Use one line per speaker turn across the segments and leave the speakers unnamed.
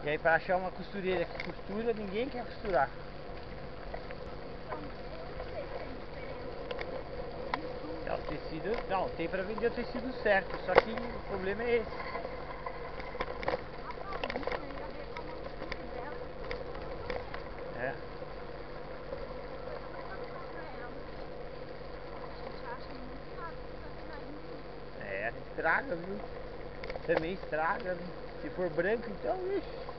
E aí pra achar uma costureira que costura, ninguém quer costurar. É, o tecido, não, tem pra vender o tecido certo, só que o problema é esse. É. É, estraga, viu? Também estraga, viu? Se for branco, então, ixi.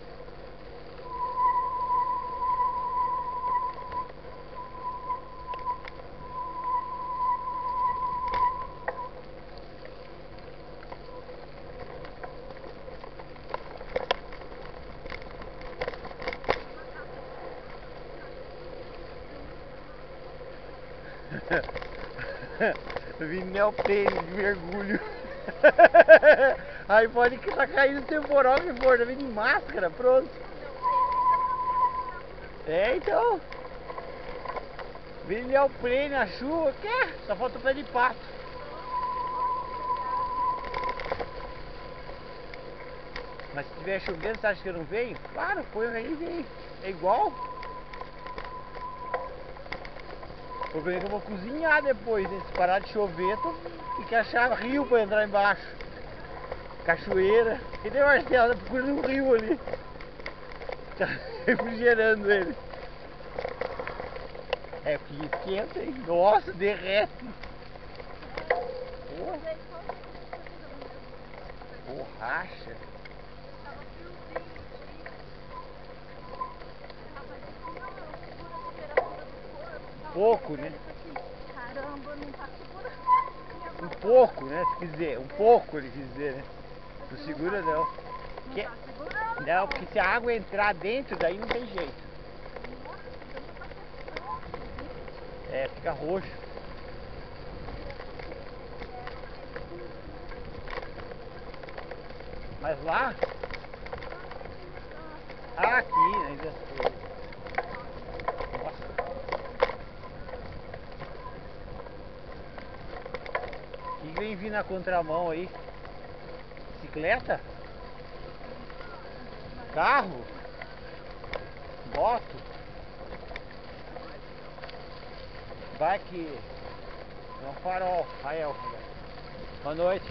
Vim neoprene de mergulho. Aí pode que tá caindo temporal que for, tá vindo em máscara, pronto. É, então. Vim neoprene na chuva, quer? Só falta o pé de pato. Mas se estiver chovendo, você acha que eu não venho? Claro, põe aí e vem. É igual. O problema é que eu vou cozinhar depois, né? Se parar de chover, tem que achar rio pra entrar embaixo. Cachoeira. Cadê o Marcelo? Tá procurando um rio ali. Tá refrigerando ele. É porque esquenta, hein? Nossa, derrete. Borracha. Pouco, né?
Caramba, não tá segurando.
Um pouco, né? Se quiser, um pouco ele quis dizer, né? Não segura não.
Não tá segurando.
Não, porque se a água entrar dentro, daí não tem jeito. É, fica roxo. Mas lá? Ah, aqui ainda. Nossa. Quem vem vir na contramão aí? Bicicleta? Carro? Moto? Vai que é um farol. Aí é o boa noite.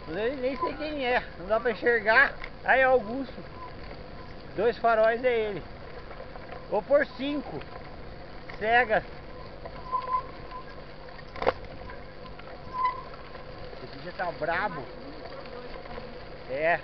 Nem sei quem é, não dá pra enxergar. Aí é Augusto. 2 faróis é ele. Vou por 5. Cega. Esse dia tá brabo. É.